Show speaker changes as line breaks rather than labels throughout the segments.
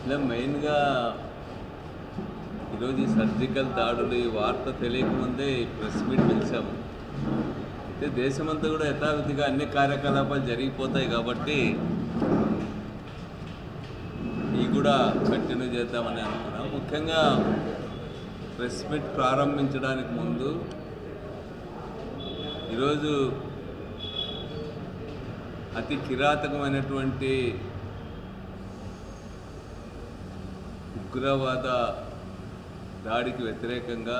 ఇలా మెయిన్గా ఈరోజు ఈ సర్జికల్ దాడులు ఈ వార్త తెలియకముందే ప్రెస్ మీట్ పిలిచాము. అయితే దేశమంతా కూడా యథావిధిగా అన్ని కార్యకలాపాలు జరిగిపోతాయి కాబట్టి ఇవి కూడా కంటిన్యూ చేద్దామని అనుకున్నాం. ముఖ్యంగా ప్రెస్ మీట్ ప్రారంభించడానికి ముందు ఈరోజు అతి కిరాతకమైనటువంటి ఉగ్రవాద దాడికి వ్యతిరేకంగా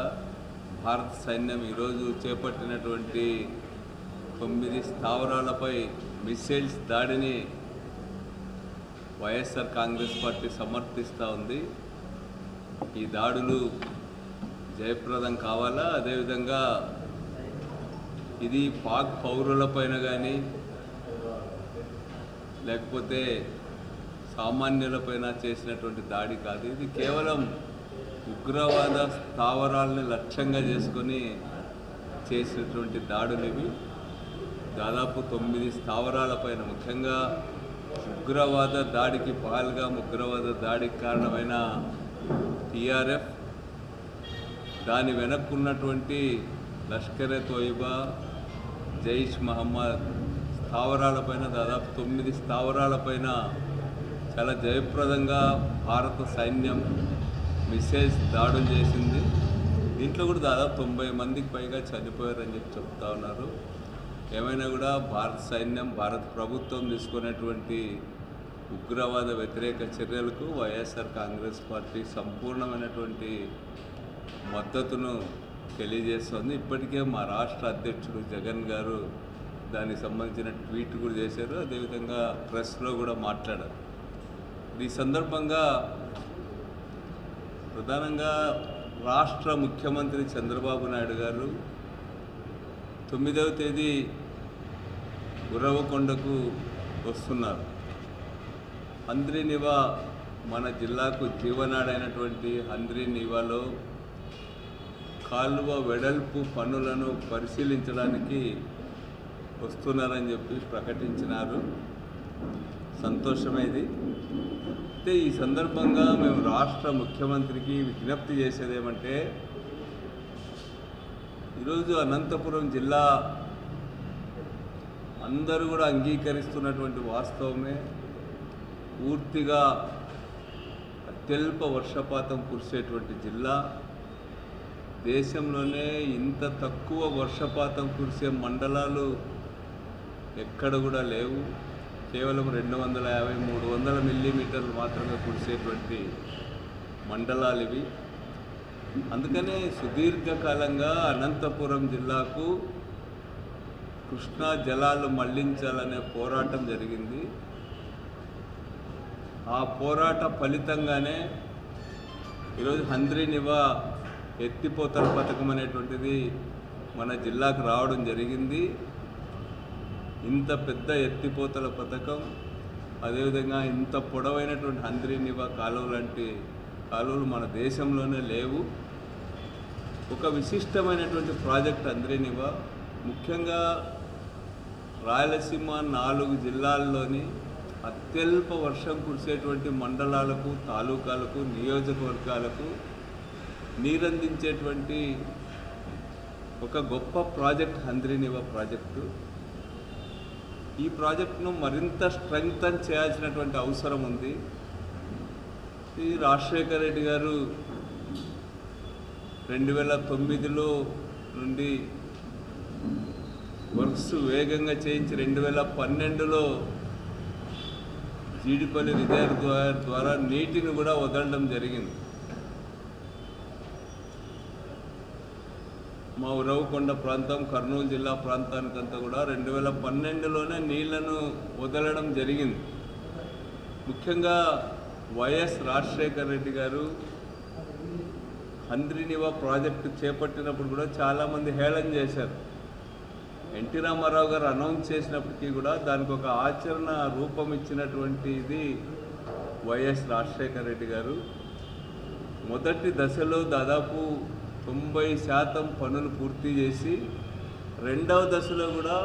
భారత సైన్యం ఈరోజు చేపట్టినటువంటి 9 స్థావరాలపై మిసైల్స్ దాడిని వైఎస్ఆర్ కాంగ్రెస్ పార్టీ సమర్థిస్తూ ఉంది. ఈ దాడులు జయప్రదం కావాలా, అదేవిధంగా ఇది పాక్ పౌరులపైన కానీ లేకపోతే సామాన్యులపైన చేసినటువంటి దాడి కాదు. ఇది కేవలం ఉగ్రవాద స్థావరాలని లక్ష్యంగా చేసుకొని చేసినటువంటి దాడులు ఇవి. దాదాపు 9 స్థావరాలపైన, ముఖ్యంగా ఉగ్రవాద దాడికి పహల్గామ్ ఉగ్రవాద దాడికి కారణమైన టీఆర్ఎఫ్, దాని వెనక్కున్నటువంటి లష్కరే తోయిబా, జైష్ మహమ్మద్ స్థావరాలపైన, దాదాపు 9 స్థావరాలపైన చాలా జయప్రదంగా భారత సైన్యం మిసైల్స్ దాడులు చేసింది. దీంట్లో కూడా దాదాపు 90 మందికి పైగా చనిపోయారని చెప్పి చెప్తా ఉన్నారు. ఏమైనా కూడా భారత సైన్యం, భారత ప్రభుత్వం తీసుకునేటువంటి ఉగ్రవాద వ్యతిరేక చర్యలకు వైఎస్ఆర్ కాంగ్రెస్ పార్టీ సంపూర్ణమైనటువంటి మద్దతును తెలియజేస్తుంది. ఇప్పటికే మా రాష్ట్ర అధ్యక్షుడు జగన్ గారు దానికి సంబంధించిన ట్వీట్ కూడా చేశారు, అదేవిధంగా ప్రెస్లో కూడా మాట్లాడారు. ఈ సందర్భంగా ప్రధానంగా రాష్ట్ర ముఖ్యమంత్రి చంద్రబాబు నాయుడు గారు 9వ తేదీ ఉరవకొండకు వస్తున్నారు. హంద్రీనివా, మన జిల్లాకు జీవనాడైనటువంటి హంద్రీనివాలో కాలువ వెడల్పు పనులను పరిశీలించడానికి వస్తున్నారని చెప్పి ప్రకటించినారు. సంతోషమైంది. అయితే ఈ సందర్భంగా మేము రాష్ట్ర ముఖ్యమంత్రికి విజ్ఞప్తి చేసేది ఏమంటే, ఈరోజు అనంతపురం జిల్లా అందరూ కూడా అంగీకరిస్తున్నటువంటి వాస్తవమే, పూర్తిగా అత్యల్ప వర్షపాతం కురిసేటువంటి జిల్లా. దేశంలోనే ఇంత తక్కువ వర్షపాతం కురిసే మండలాలు ఎక్కడ కూడా లేవు. కేవలం 250-300 మిల్లీమీటర్లు మాత్రమే కురిసేటువంటి మండలాలు ఇవి. అందుకనే సుదీర్ఘకాలంగా అనంతపురం జిల్లాకు కృష్ణా జలాలు మళ్లించాలనే పోరాటం జరిగింది. ఆ పోరాట ఫలితంగానే ఈరోజు హంద్రీనివా ఎత్తిపోతల పథకం అనేటువంటిది మన జిల్లాకు రావడం జరిగింది. ఇంత పెద్ద ఎత్తిపోతల పథకం, అదేవిధంగా ఇంత పొడవైనటువంటి హంద్రీనివా కాలువ లాంటి కాలువలు మన దేశంలోనే లేవు. ఒక విశిష్టమైనటువంటి ప్రాజెక్ట్ హంద్రీనివా. ముఖ్యంగా రాయలసీమ 4 జిల్లాల్లోని అత్యల్ప వర్షం కురిసేటువంటి మండలాలకు, తాలూకాలకు, నియోజకవర్గాలకు నీరందించేటువంటి ఒక గొప్ప ప్రాజెక్ట్ హంద్రీనివా ప్రాజెక్టు. ఈ ప్రాజెక్టును మరింత స్ట్రెంగ్తన్ చేయాల్సినటువంటి అవసరం ఉంది. ఈ రాజశేఖర రెడ్డి గారు 2009లో నుండి వర్క్స్ వేగంగా చేయించి 2012లో జీడిపల్లి రిజర్వాయర్ ద్వారా నీటిని కూడా వదలడం జరిగింది. మా ఉరవకొండ ప్రాంతం, కర్నూలు జిల్లా ప్రాంతానికంతా కూడా 2012లోనే నీళ్లను వదలడం జరిగింది. ముఖ్యంగా వైఎస్ రాజశేఖర రెడ్డి గారు హంద్రీనివా ప్రాజెక్టు చేపట్టినప్పుడు కూడా చాలామంది హేళన చేశారు. ఎన్టీ రామారావు గారు అనౌన్స్ చేసినప్పటికీ కూడా దానికి ఒక ఆచరణ రూపం ఇచ్చినటువంటిది వైఎస్ రాజశేఖర రెడ్డి గారు. మొదటి దశలో దాదాపు 90% పనులు పూర్తి చేసి, రెండవ దశలో కూడా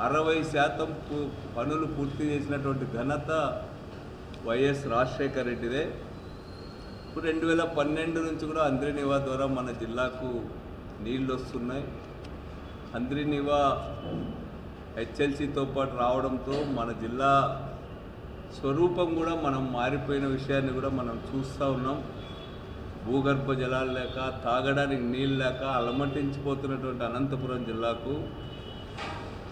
60% పనులు పూర్తి చేసినటువంటి ఘనత వైఎస్ రాజశేఖర రెడ్డిదే. ఇప్పుడు 2012 నుంచి కూడా అంద్రినివా ద్వారా మన జిల్లాకు నీళ్ళు వస్తున్నాయి. అంద్రినివా హెచ్ఎల్సీతో పాటు రావడంతో మన జిల్లా స్వరూపం కూడా మనం మారిపోయిన విషయాన్ని కూడా మనం చూస్తూ ఉన్నాం. భూగర్భ జలాలు లేక, తాగడానికి నీళ్ళు లేక అలమటించిపోతున్నటువంటి అనంతపురం జిల్లాకు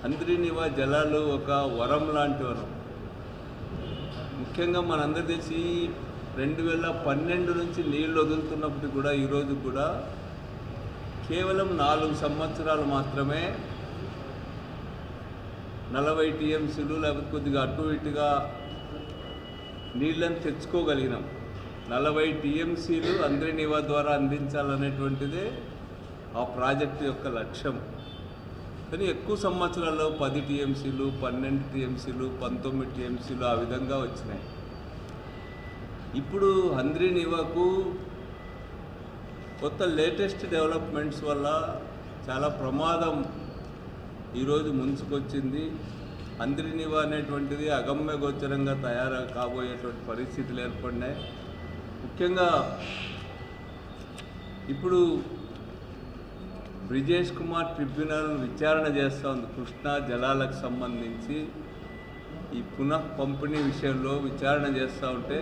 అంద్రినివా జలాలు ఒక వరం లాంటి వరం. ముఖ్యంగా మనందరూ తెలిసి 2012 నుంచి నీళ్ళు వదులుతున్నప్పుడు కూడా ఈరోజు కూడా కేవలం 4 సంవత్సరాలు మాత్రమే 40 టీఎంసీలు లేకపోతే కొద్దిగా అటు ఇటుగా నీళ్ళని తెచ్చుకోగలిగినాం. 40 టీఎంసీలు అంద్రినివా ద్వారా అందించాలనేటువంటిదే ఆ ప్రాజెక్టు యొక్క లక్ష్యం. కానీ ఎక్కువ సంవత్సరాల్లో 10 టీఎంసీలు, 12 టీఎంసీలు, 19 టీఎంసీలు ఆ విధంగా వచ్చినాయి. ఇప్పుడు అంద్రినివాకు కొత్త లేటెస్ట్ డెవలప్మెంట్స్ వల్ల చాలా ప్రమాదం ఈరోజు ముంచుకొచ్చింది. అంద్రినివా అనేటువంటిది అగమ్యగోచరంగా తయారు కాబోయేటువంటి పరిస్థితులు ఏర్పడినాయి. ముఖ్యంగా ఇప్పుడు బ్రిజేష్ కుమార్ ట్రిబ్యునల్ విచారణ చేస్తూ ఉంది. కృష్ణా జలాలకు సంబంధించి ఈ పునః పంపిణీ విషయంలో విచారణ చేస్తూ ఉంటే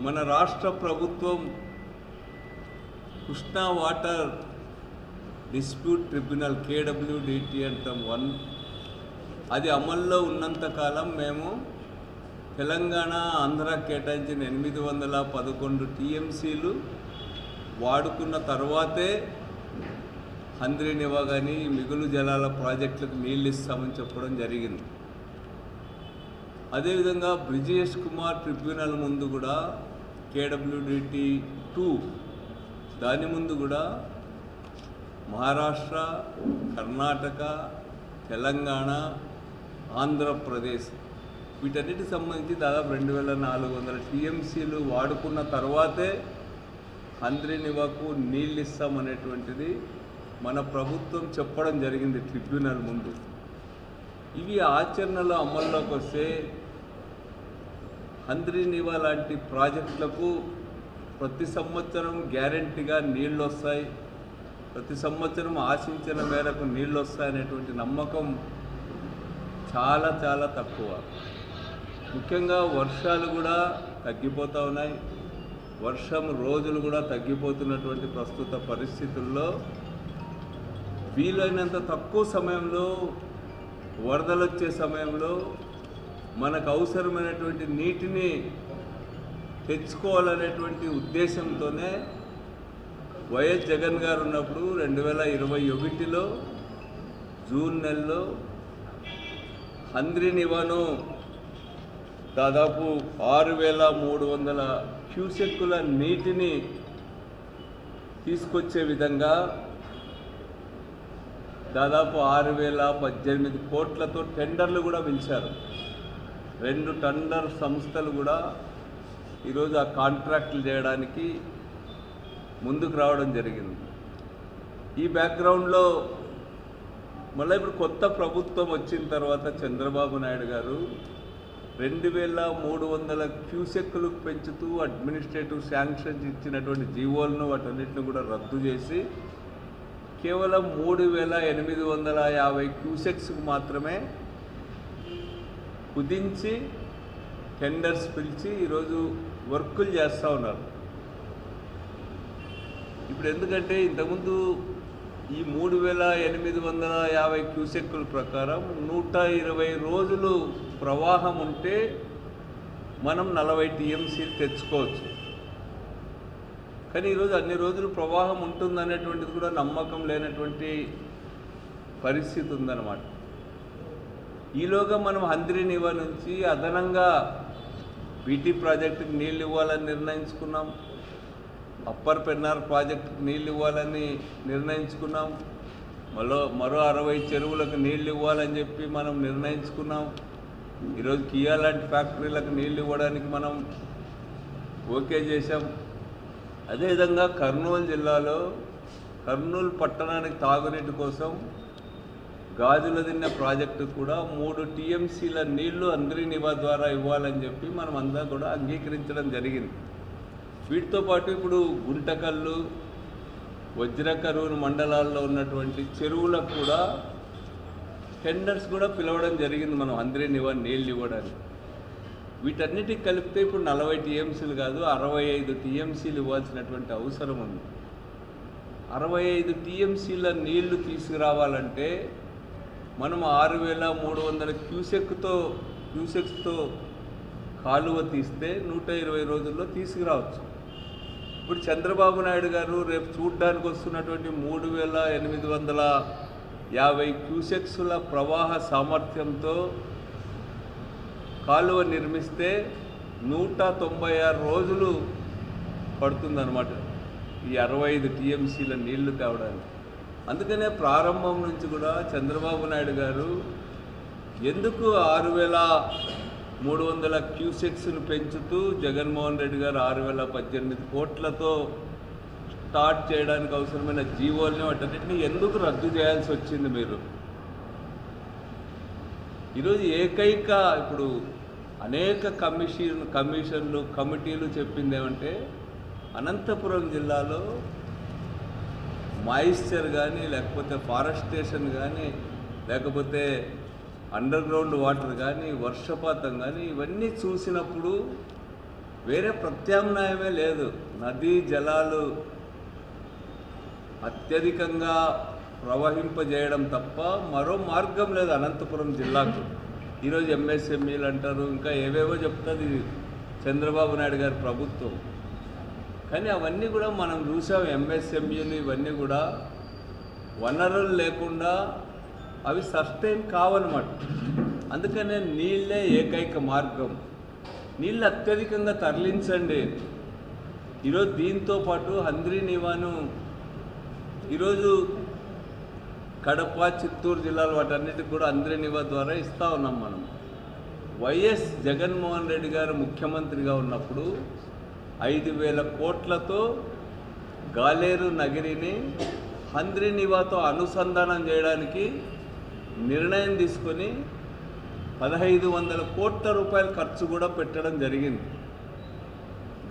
మన రాష్ట్ర ప్రభుత్వం Krishna water dispute tribunal KWDT అంటాం 1, అది అమల్లో ఉన్నంతకాలం మేము తెలంగాణ ఆంధ్ర కేటాయించిన 811 టీఎంసీలు వాడుకున్న తర్వాతే అంద్రినివా కానీ మిగులు జలాల ప్రాజెక్టులకు నీళ్ళు ఇస్తామని చెప్పడం జరిగింది. అదేవిధంగా బ్రిజేష్ కుమార్ ట్రిబ్యునల్ ముందు కూడా KWDT 2 దాని ముందు కూడా మహారాష్ట్ర, కర్ణాటక, తెలంగాణ, ఆంధ్రప్రదేశ్ వీటన్నిటికి సంబంధించి దాదాపు 2400 టీఎంసీలు వాడుకున్న తర్వాతే అంద్రినివాకు నీళ్ళు ఇస్తామనేటువంటిది మన ప్రభుత్వం చెప్పడం జరిగింది ట్రిబ్యునల్ ముందు. ఇవి ఆచరణలో అమల్లోకి వస్తే అంద్రినివా లాంటి ప్రాజెక్టులకు ప్రతి సంవత్సరం గ్యారెంటీగా నీళ్ళు వస్తాయి, ప్రతి సంవత్సరం ఆశించిన మేరకు నీళ్ళు వస్తాయనేటువంటి నమ్మకం చాలా చాలా తక్కువ. ముఖ్యంగా వర్షాలు కూడా తగ్గిపోతూ ఉన్నాయి. వర్షం రోజులు కూడా తగ్గిపోతున్నటువంటి ప్రస్తుత పరిస్థితుల్లో వీలైనంత తక్కువ సమయంలో, వరదలు వచ్చే సమయంలో మనకు అవసరమైనటువంటి నీటిని తెచ్చుకోవాలనేటువంటి ఉద్దేశంతోనే వైఎస్ జగన్ గారు ఉన్నప్పుడు 2021లో జూన్ నెలలో అంద్రినివాను దాదాపు 6300 క్యూసెక్కుల నీటిని తీసుకొచ్చే విధంగా దాదాపు 6018 కోట్లతో టెండర్లు కూడా పిలిచారు. 2 టెండర్ సంస్థలు కూడా ఈరోజు ఆ కాంట్రాక్టులు చేయడానికి ముందుకు రావడం జరిగింది. ఈ బ్యాక్గ్రౌండ్లో మళ్ళీ ఇప్పుడు కొత్త ప్రభుత్వం వచ్చిన తర్వాత చంద్రబాబు నాయుడు గారు 2300 క్యూసెక్కులకు పెంచుతూ అడ్మినిస్ట్రేటివ్ శాంక్షన్స్ ఇచ్చినటువంటి జీవోలను వాటన్నిటిని కూడా రద్దు చేసి కేవలం 3850 క్యూసెక్స్కు మాత్రమే కుదించి టెండర్స్ పిలిచి ఈరోజు వర్కులు చేస్తూ ఉన్నారు. ఇప్పుడు ఎందుకంటే ఇంతకుముందు ఈ 3850 క్యూసెక్కుల ప్రకారం 120 రోజులు ప్రవాహం ఉంటే మనం 40 టీఎంసీలు తెచ్చుకోవచ్చు. కానీ ఈరోజు అన్ని రోజులు ప్రవాహం ఉంటుందనేటువంటిది కూడా నమ్మకం లేనటువంటి పరిస్థితి ఉందన్నమాట. ఈలోగా మనం అంద్రినివా నుంచి అదనంగా బీటీ ప్రాజెక్టుకి నీళ్ళు ఇవ్వాలని నిర్ణయించుకున్నాం, అప్పర్ పెన్నార్ ప్రాజెక్టుకి నీళ్ళు ఇవ్వాలని నిర్ణయించుకున్నాం, మరో 60 చెరువులకు నీళ్ళు ఇవ్వాలని చెప్పి మనం నిర్ణయించుకున్నాం. ఈరోజు కియా లాంటి ఫ్యాక్టరీలకు నీళ్ళు ఇవ్వడానికి మనం ఓకే చేశాం. అదేవిధంగా కర్నూలు జిల్లాలో కర్నూలు పట్టణానికి తాగునీటి కోసం గాజుల దిన్న ప్రాజెక్టు కూడా 3 టీఎంసీల నీళ్లు అంద్రి నివా ద్వారా ఇవ్వాలని చెప్పి మనం అంతా కూడా అంగీకరించడం జరిగింది. వీటితో పాటు ఇప్పుడు గుంటకల్లు, వజ్రకరూరు మండలాల్లో ఉన్నటువంటి చెరువులకు కూడా టెండర్స్ కూడా పిలవడం జరిగింది మనం అంద్రి నివా నీళ్ళు ఇవ్వడానికి. వీటన్నిటికి కలిపితే ఇప్పుడు 40 టీఎంసీలు కాదు 65 టీఎంసీలు ఇవ్వాల్సినటువంటి అవసరం ఉంది. 65 టీఎంసీల నీళ్లు తీసుకురావాలంటే మనం 6300 క్యూసెక్స్తో కాలువ తీస్తే 120 రోజుల్లో తీసుకురావచ్చు. ఇప్పుడు చంద్రబాబు నాయుడు గారు రేపు చూడ్డానికి వస్తున్నటువంటి 3850 క్యూసెక్స్ల ప్రవాహ సామర్థ్యంతో కాలువ నిర్మిస్తే 196 రోజులు పడుతుందన్నమాట ఈ 65 టీఎంసీల నీళ్లు తేవడానికి. అందుకనే ప్రారంభం నుంచి కూడా చంద్రబాబు నాయుడు గారు ఎందుకు 6300 క్యూసెక్స్ను పెంచుతూ జగన్మోహన్ రెడ్డి గారు 6018 కోట్లతో స్టార్ట్ చేయడానికి అవసరమైన జీవోల్ని వాటన్నిటిని ఎందుకు రద్దు చేయాల్సి వచ్చింది? మీరు ఈరోజు ఏకైక ఇప్పుడు అనేక కమిషన్లు కమిటీలు చెప్పింది ఏమంటే అనంతపురం జిల్లాలో మాయిశ్చర్ కానీ లేకపోతే ఫారెస్టేషన్ కానీ లేకపోతే అండర్ గ్రౌండ్ వాటర్ కానీ వర్షపాతం కానీ ఇవన్నీ చూసినప్పుడు వేరే ప్రత్యామ్నాయమే లేదు. నదీ జలాలు అత్యధికంగా ప్రవహింపజేయడం తప్ప మరో మార్గం లేదు అనంతపురం జిల్లాకు. ఈరోజు ఎంఎస్ఎంఈలు అంటారు, ఇంకా ఏవేవో చెప్తుంది చంద్రబాబు నాయుడు గారి ప్రభుత్వం. కానీ అవన్నీ కూడా మనం చూసాం. ఎంఎస్ఎంఈలు ఇవన్నీ కూడా వనరులు లేకుండా అవి సస్టైన్ కావన్నమాట. అందుకనే నీళ్ళే ఏకైక మార్గం. నీళ్ళు అత్యధికంగా తరలించండి. ఈరోజు దీంతో పాటు అంద్రి నివాను ఈరోజు కడప, చిత్తూరు జిల్లాలు వాటన్నిటికి కూడా అంద్రి నివా ద్వారా ఇస్తూ ఉన్నాం మనం. వైఎస్ జగన్మోహన్ రెడ్డి గారు ముఖ్యమంత్రిగా ఉన్నప్పుడు 5000 కోట్లతో గాలేరు నగిరిని అంద్రి నివాతో అనుసంధానం చేయడానికి నిర్ణయం తీసుకొని 1500 కోట్ల రూపాయల ఖర్చు కూడా పెట్టడం జరిగింది.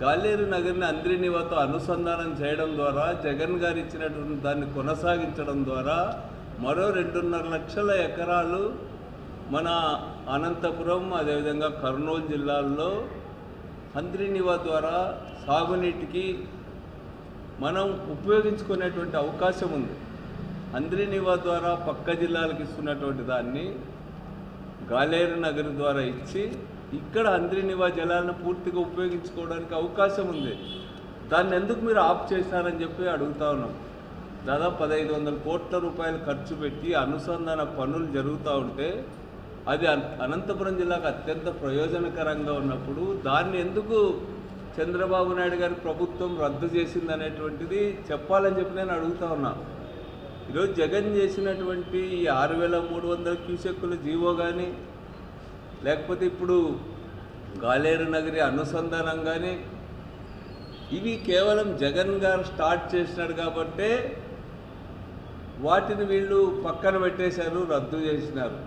గాలేరు నగరిని అంద్రి నివాతో అనుసంధానం చేయడం ద్వారా జగన్ గారు ఇచ్చినటువంటి దాన్ని కొనసాగించడం ద్వారా మరో 2.5 లక్షల ఎకరాలు మన అనంతపురం అదేవిధంగా కర్నూలు జిల్లాల్లో అంద్రి నివా ద్వారా సాగునీటికి మనం ఉపయోగించుకునేటువంటి అవకాశం ఉంది. అంద్రి నివా ద్వారా పక్క జిల్లాలకు ఇస్తున్నటువంటి దాన్ని గాలేరు నగర్ ద్వారా ఇచ్చి ఇక్కడ అంద్రి నివా జలాలను పూర్తిగా ఉపయోగించుకోవడానికి అవకాశం ఉంది. దాన్ని ఎందుకు మీరు ఆఫ్ చేశారని చెప్పి అడుగుతా ఉన్నాం. దాదాపు 1500 కోట్ల రూపాయలు ఖర్చు పెట్టి అనుసంధాన పనులు జరుగుతూ ఉంటే అది అనంతపురం జిల్లాకు అత్యంత ప్రయోజనకరంగా ఉన్నప్పుడు దాన్ని ఎందుకు చంద్రబాబు నాయుడు గారి ప్రభుత్వం రద్దు చేసింది అనేటువంటిది చెప్పాలని చెప్పి నేను అడుగుతా ఉన్నా. ఈరోజు జగన్ చేసినటువంటి ఈ 6300 క్యూసెక్కుల జీవో కానీ లేకపోతే ఇప్పుడు గాలేరు నగరి అనుసంధానం కానీ ఇవి కేవలం జగన్ గారు స్టార్ట్ చేసినాడు కాబట్టే వాటిని వీళ్ళు పక్కన పెట్టేశారు, రద్దు చేసినారు.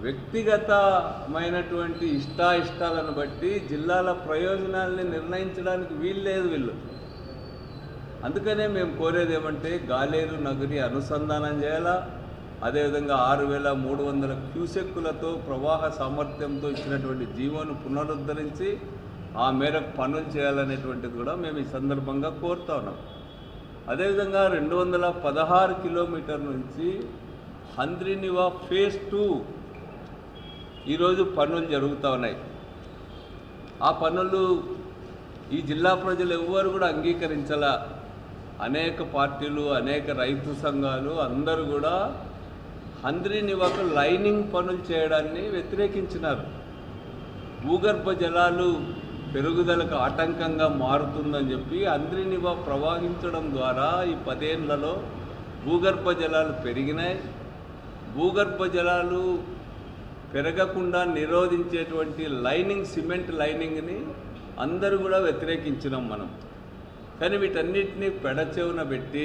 వ్యక్తిగతమైనటువంటి ఇష్టాలను బట్టి జిల్లాల ప్రయోజనాల్ని నిర్ణయించడానికి వీళ్ళు. అందుకనే మేము కోరేది ఏమంటే గాలేరు నగరి అనుసంధానం చేయాలా, అదేవిధంగా 6300 క్యూసెక్కులతో ప్రవాహ సామర్థ్యంతో ఇచ్చినటువంటి జీవోను పునరుద్ధరించి ఆ మేరకు పనులు చేయాలనేటువంటిది కూడా మేము ఈ సందర్భంగా కోరుతా ఉన్నాం. అదేవిధంగా 216 కిలోమీటర్ల నుంచి అంద్రి నివా ఫేజ్ 2 ఈరోజు పనులు జరుగుతూ ఉన్నాయి. ఆ పనులు ఈ జిల్లా ప్రజలు ఎవ్వరు కూడా అంగీకరించాల. అనేక పార్టీలు, అనేక రైతు సంఘాలు అందరూ కూడా అంద్రి నివాకు లైనింగ్ పనులు చేయడాన్ని వ్యతిరేకించినారు. భూగర్భ జలాలు పెరుగుదలకు ఆటంకంగా మారుతుందని చెప్పి అంద్రి నివా ప్రవహించడం ద్వారా ఈ 10 ఏళ్లలో భూగర్భ జలాలు పెరిగినాయి. భూగర్భ జలాలు పెరగకుండా నిరోధించేటువంటి లైనింగ్, సిమెంట్ లైనింగ్ని అందరూ కూడా వ్యతిరేకించినాం మనం. కానీ వీటన్నిటినీ పెడచెవున పెట్టి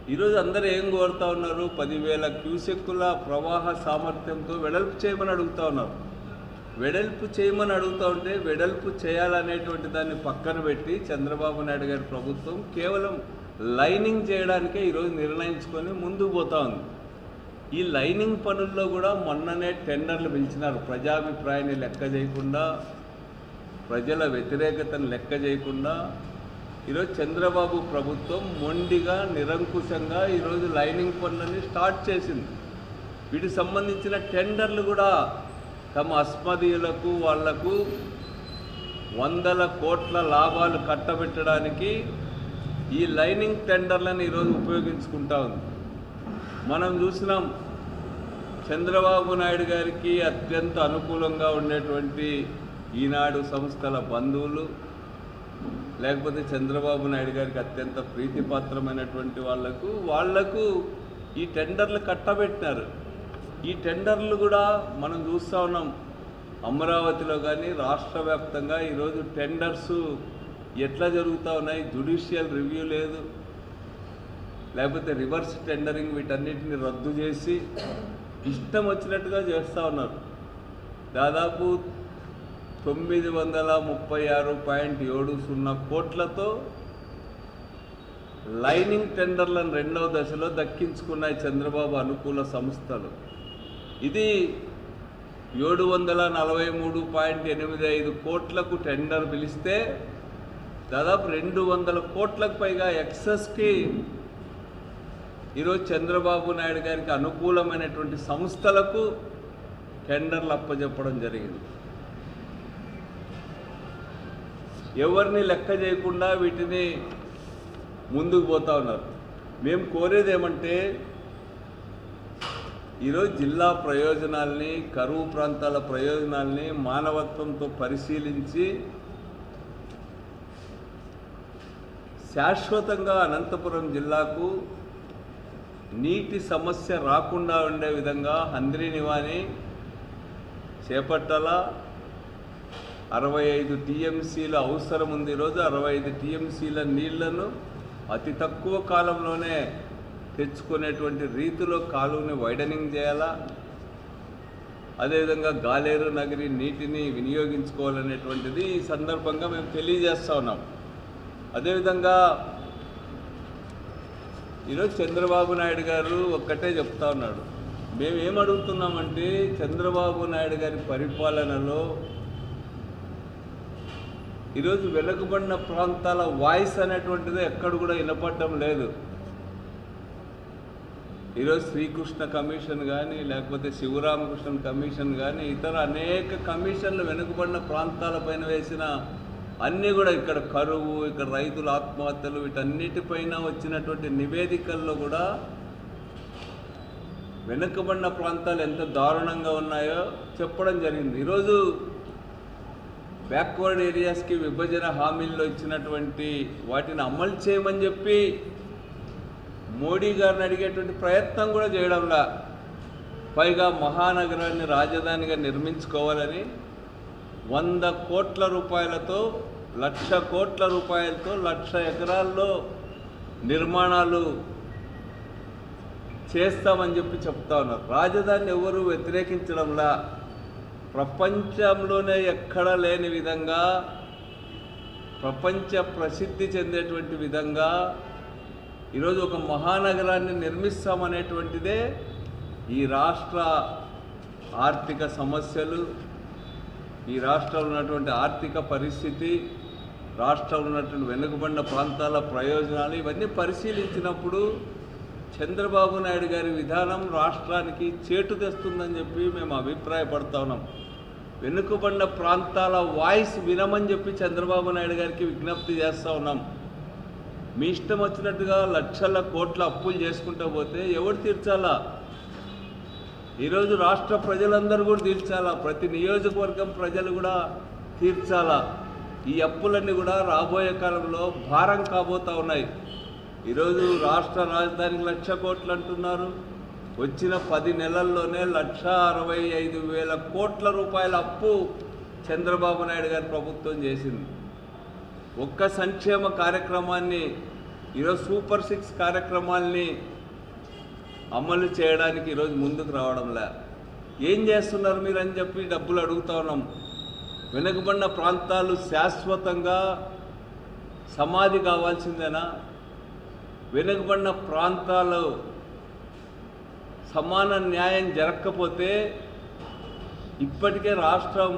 ఈరోజు అందరూ ఏం కోరుతా ఉన్నారు? 10,000 క్యూసెక్కుల ప్రవాహ సామర్థ్యంతో వెడల్పు చేయమని అడుగుతూ ఉన్నారు. వెడల్పు చేయమని అడుగుతూ ఉంటే వెడల్పు చేయాలనేటువంటి దాన్ని పక్కన పెట్టి చంద్రబాబు నాయుడు గారి ప్రభుత్వం కేవలం లైనింగ్ చేయడానికే ఈరోజు నిర్ణయించుకొని ముందుకు పోతా ఉంది. ఈ లైనింగ్ పనుల్లో కూడా మొన్ననే టెండర్లు పిలిచినారు. ప్రజాభిప్రాయాన్ని లెక్క చేయకుండా, ప్రజల వ్యతిరేకతను లెక్క చేయకుండా ఈరోజు చంద్రబాబు ప్రభుత్వం మొండిగా నిరంకుశంగా ఈరోజు లైనింగ్ పనులని స్టార్ట్ చేసింది. వీటికి సంబంధించిన టెండర్లు కూడా తమ అస్మదీయులకు వాళ్లకు 100 కోట్ల లాభాలు కట్టబెట్టడానికి ఈ లైనింగ్ టెండర్లను ఈరోజు ఉపయోగించుకుంటా ఉంది. మనం చూసినాం, చంద్రబాబు నాయుడు గారికి అత్యంత అనుకూలంగా ఉండేటువంటి ఈనాడు సంస్థల బంధువులు, లేకపోతే చంద్రబాబు నాయుడు గారికి అత్యంత ప్రీతిపాత్రమైనటువంటి వాళ్లకు ఈ టెండర్లు కట్టబెట్టినారు. ఈ టెండర్లు కూడా మనం చూస్తూ ఉన్నాం. అమరావతిలో కానీ రాష్ట్ర వ్యాప్తంగా ఈరోజు టెండర్స్ ఎట్లా జరుగుతూ ఉన్నాయి? జ్యుడిషియల్ రివ్యూ లేదు, లేకపోతే రివర్స్ టెండరింగ్, వీటన్నిటిని రద్దు చేసి ఇష్టం వచ్చినట్టుగా చేస్తూ ఉన్నారు. దాదాపు 936.70 కోట్లతో లైనింగ్ టెండర్లను రెండవ దశలో దక్కించుకున్నాయి చంద్రబాబు అనుకూల సంస్థలు. ఇది 743.85 కోట్లకు టెండర్ పిలిస్తే దాదాపు 200 కోట్లకు పైగా ఎక్సెస్కి ఈరోజు చంద్రబాబు నాయుడు గారికి అనుకూలమైనటువంటి సంస్థలకు టెండర్లు అప్పచెప్పడం జరిగింది. ఎవరిని లెక్క చేయకుండా వీటిని ముందుకు పోతా ఉన్నారు. మేము కోరేది ఏమంటే, ఈరోజు జిల్లా ప్రయోజనాల్ని, కరువు ప్రాంతాల ప్రయోజనాల్ని మానవత్వంతో పరిశీలించి శాశ్వతంగా అనంతపురం జిల్లాకు నీటి సమస్య రాకుండా ఉండే విధంగా హంద్రీనివాని చేపట్టాలా. 65 టీఎంసీల అవసరం ఉంది. ఈరోజు 65 టీఎంసీల నీళ్లను అతి తక్కువ కాలంలోనే తెచ్చుకునేటువంటి రీతిలో కాలువని వైడనింగ్ చేయాలా. అదేవిధంగా గాలేరు నగరి నీటిని వినియోగించుకోవాలనేటువంటిది ఈ సందర్భంగా మేము తెలియజేస్తూ ఉన్నాం. అదేవిధంగా ఈరోజు చంద్రబాబు నాయుడు గారు ఒక్కటే చెప్తా ఉన్నాడు. మేమేమడుగుతున్నామంటే, చంద్రబాబు నాయుడు గారి పరిపాలనలో ఈరోజు వెనుకబడిన ప్రాంతాల వాయిస్ అనేటువంటిది ఎక్కడ కూడా వినపడటం లేదు. ఈరోజు శ్రీకృష్ణ కమిషన్ కానీ, లేకపోతే శివరామకృష్ణ కమిషన్ కానీ, ఇతర అనేక కమిషన్లు వెనుకబడిన ప్రాంతాలపైన వేసిన అన్నీ కూడా, ఇక్కడ కరువు, ఇక్కడ రైతుల ఆత్మహత్యలు, వీటన్నిటిపైన వచ్చినటువంటి నివేదికల్లో కూడా వెనుకబడిన ప్రాంతాలు ఎంత దారుణంగా ఉన్నాయో చెప్పడం జరిగింది. ఈరోజు బ్యాక్వర్డ్ ఏరియాస్కి విభజన హామీల్లో ఇచ్చినటువంటి వాటిని అమలు చేయమని చెప్పి మోడీ గారిని అడిగేటువంటి ప్రయత్నం కూడా చేయడంలా. పైగా మహానగరాన్ని రాజధానిగా నిర్మించుకోవాలని 100 కోట్ల రూపాయలతో 1,00,000 కోట్ల రూపాయలతో 1,00,000 ఎకరాల్లో నిర్మాణాలు చేస్తామని చెప్పి చెప్తా ఉన్నారు. రాజధానిని ఎవరు వ్యతిరేకించడంలా. ప్రపంచంలోనే ఎక్కడా లేని విధంగా, ప్రపంచ ప్రసిద్ధి చెందేటువంటి విధంగా ఈరోజు ఒక మహానగరాన్ని నిర్మిస్తామనేటువంటిదే ఈ రాష్ట్ర ఆర్థిక సమస్యలు, ఈ రాష్ట్రంలో ఉన్నటువంటి ఆర్థిక పరిస్థితి, రాష్ట్రంలో ఉన్నటువంటి వెనుకబడిన ప్రాంతాల ప్రయోజనాలు, ఇవన్నీ పరిశీలించినప్పుడు చంద్రబాబు నాయుడు గారి విధానం రాష్ట్రానికి చేటు తెస్తుందని చెప్పి మేము అభిప్రాయపడతా ఉన్నాం. వెనుకబడిన ప్రాంతాల వాయిస్ వినమని చెప్పి చంద్రబాబు నాయుడు గారికి విజ్ఞప్తి చేస్తూ ఉన్నాం. మీ ఇష్టం వచ్చినట్టుగా 1,00,000 కోట్ల అప్పులు చేసుకుంటూ పోతే ఎవరు తీర్చాలా? ఈరోజు రాష్ట్ర ప్రజలందరూ కూడా తీర్చాలా, ప్రతి నియోజకవర్గం ప్రజలు కూడా తీర్చాలా. ఈ అప్పులన్నీ కూడా రాబోయే కాలంలో భారం కాబోతూ ఉన్నాయి. ఈరోజు రాష్ట్ర రాజధానికి 1,00,000 కోట్లు అంటున్నారు. వచ్చిన 10 నెలల్లోనే 1,65,000 కోట్ల రూపాయల అప్పు చంద్రబాబు నాయుడు గారి ప్రభుత్వం చేసింది. ఒక్క సంక్షేమ కార్యక్రమాన్ని ఈరోజు సూపర్ 6 కార్యక్రమాల్ని అమలు చేయడానికి ఈరోజు ముందుకు రావడంలే. ఏం చేస్తున్నారు మీరు అని చెప్పి డబ్బులు అడుగుతా ఉన్నాం. వెనుకబడిన ప్రాంతాలు శాశ్వతంగా సమాధి కావాల్సిందేనా? వెనుకబడిన ప్రాంతాలు సమాన న్యాయం జరగకపోతే ఇప్పటికే రాష్ట్రం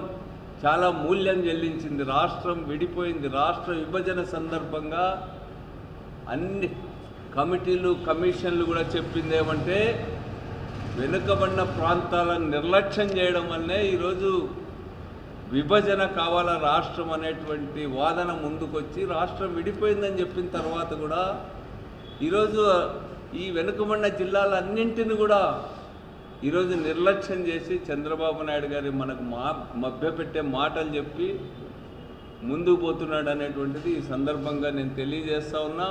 చాలా మూల్యం చెల్లించింది. రాష్ట్రం విడిపోయింది. రాష్ట్ర విభజన సందర్భంగా అన్ని కమిటీలు కమిషన్లు కూడా చెప్పింది ఏమంటే వెనుకబడిన ప్రాంతాలను నిర్లక్ష్యం చేయడం వల్లనే ఈరోజు విభజన కావాలా రాష్ట్రం అనేటువంటి వాదన ముందుకొచ్చి రాష్ట్రం విడిపోయిందని చెప్పిన తర్వాత కూడా ఈరోజు ఈ వెనుకబడిన జిల్లాలన్నింటిని కూడా ఈరోజు నిర్లక్ష్యం చేసి చంద్రబాబు నాయుడు గారి మనకు మభ్యపెట్టే మాటలు చెప్పి ముందుకు పోతున్నాడు అనేటువంటిది ఈ సందర్భంగా నేను తెలియజేస్తా ఉన్నా.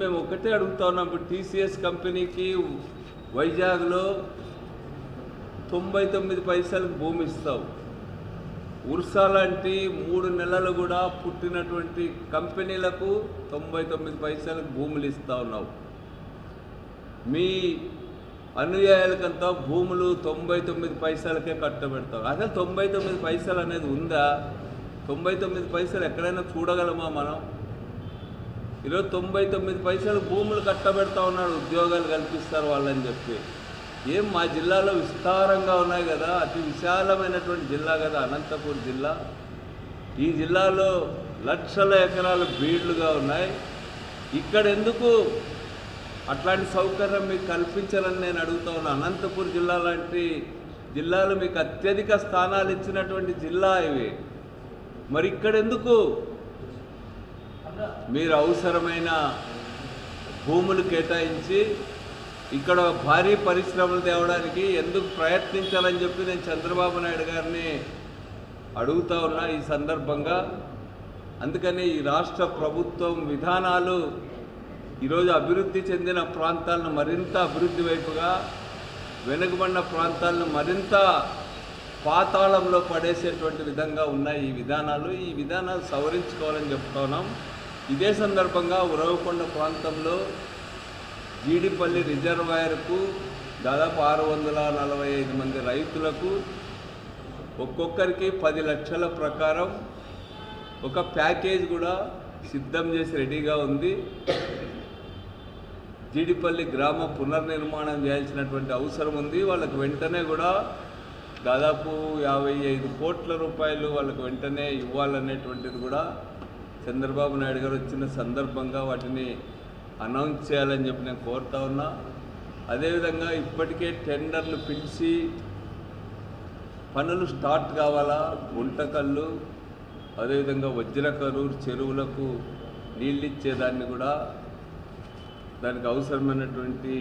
మేము ఒకటే అడుగుతా ఉన్నాం. ఇప్పుడు టీసీఎస్ కంపెనీకి వైజాగ్లో 99 పైసలకు భూమి ఇస్తావు. ఉర్సా లాంటి 3 నెలలు కూడా పుట్టినటువంటి కంపెనీలకు 99 పైసలకు భూములు ఇస్తూ ఉన్నావు. మీ అనుయాయులకంతా భూములు 99 పైసలకే కట్టబెడతావు. అసలు 99 పైసలు అనేది ఉందా? 99 పైసలు ఎక్కడైనా చూడగలమా మనం? ఈరోజు 99 పైసలు భూములు కట్టబెడతా ఉన్నాడు. ఉద్యోగాలు కల్పిస్తారు వాళ్ళని చెప్పి. మా జిల్లాలో విస్తారంగా ఉన్నాయి కదా, అతి విశాలమైనటువంటి జిల్లా కదా అనంతపూర్ జిల్లా. ఈ జిల్లాలో లక్షల ఎకరాలు బీడ్లుగా ఉన్నాయి. ఇక్కడ ఎందుకు అట్లాంటి సౌకర్యం మీకు కల్పించాలని నేను అడుగుతా ఉన్నా. అనంతపూర్ జిల్లా లాంటి జిల్లాలు మీకు అత్యధిక స్థానాలు ఇచ్చినటువంటి జిల్లా ఇవి. మరి ఇక్కడ ఎందుకు మీరు అవసరమైన భూములు కేటాయించి ఇక్కడ భారీ పరిశ్రమలు తేవడానికి ఎందుకు ప్రయత్నించాలని చెప్పి నేను చంద్రబాబు నాయుడు గారిని అడుగుతా ఉన్నా ఈ సందర్భంగా. అందుకని ఈ రాష్ట్ర ప్రభుత్వం విధానాలు ఈరోజు అభివృద్ధి చెందిన ప్రాంతాలను మరింత అభివృద్ధి వైపుగా, వెనుకబడిన ప్రాంతాలను మరింత పాతాళంలో పడేసేటువంటి విధంగా ఉన్నాయి ఈ విధానాలు సవరించుకోవాలని చెప్తా ఉన్నాం. ఇదే సందర్భంగా ఉరవకొండ ప్రాంతంలో జీడిపల్లి రిజర్వాయర్కు దాదాపు 645 మంది రైతులకు ఒక్కొక్కరికి 10 లక్షల ప్రకారం ఒక ప్యాకేజ్ కూడా సిద్ధం చేసి రెడీగా ఉంది. జీడిపల్లి గ్రామ పునర్నిర్మాణం చేయాల్సినటువంటి అవసరం ఉంది. వాళ్ళకు వెంటనే కూడా దాదాపు 55 కోట్ల రూపాయలు వాళ్ళకు వెంటనే ఇవ్వాలనేటువంటిది కూడా చంద్రబాబు నాయుడు గారు వచ్చిన సందర్భంగా వాటిని అనౌన్స్ చేయాలని చెప్పి నేను కోరుతా ఉన్నా. అదేవిధంగా ఇప్పటికే టెండర్లు పిలిచి పనులు స్టార్ట్ కావాలా. గుంటకల్లు అదేవిధంగా వజ్రకరూరు చెరువులకు నీళ్ళు ఇచ్చేదాన్ని కూడా దానికి అవసరమైనటువంటి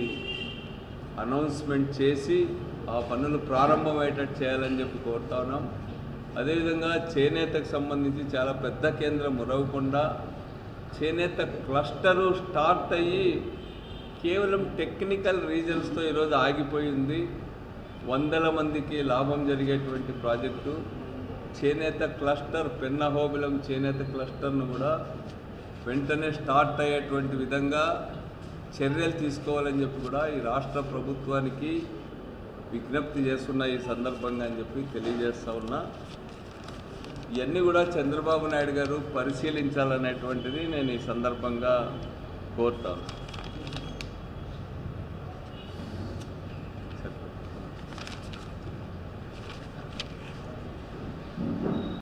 అనౌన్స్మెంట్ చేసి ఆ పనులు ప్రారంభమయ్యేటట్టు చేయాలని చెప్పి కోరుతా ఉన్నాం. అదేవిధంగా చేనేతకు సంబంధించి చాలా పెద్ద కేంద్రం ఉరవకొండ. చేనేత క్లస్టరు స్టార్ట్ అయ్యి కేవలం టెక్నికల్ రీజన్స్తో ఈరోజు ఆగిపోయింది. 100 మందికి లాభం జరిగేటువంటి ప్రాజెక్టు చేనేత క్లస్టర్, పెన్నహోబిలం చేనేత క్లస్టర్ను కూడా వెంటనే స్టార్ట్ అయ్యేటువంటి విధంగా చర్యలు తీసుకోవాలని చెప్పి కూడా ఈ రాష్ట్ర ప్రభుత్వానికి విజ్ఞప్తి చేస్తున్న ఈ సందర్భంగా అని చెప్పి తెలియజేస్తూ ఉన్నా. ఇవన్నీ కూడా చంద్రబాబు నాయుడు గారు పరిశీలించాలనేటువంటిది నేను ఈ సందర్భంగా కోరుతాను.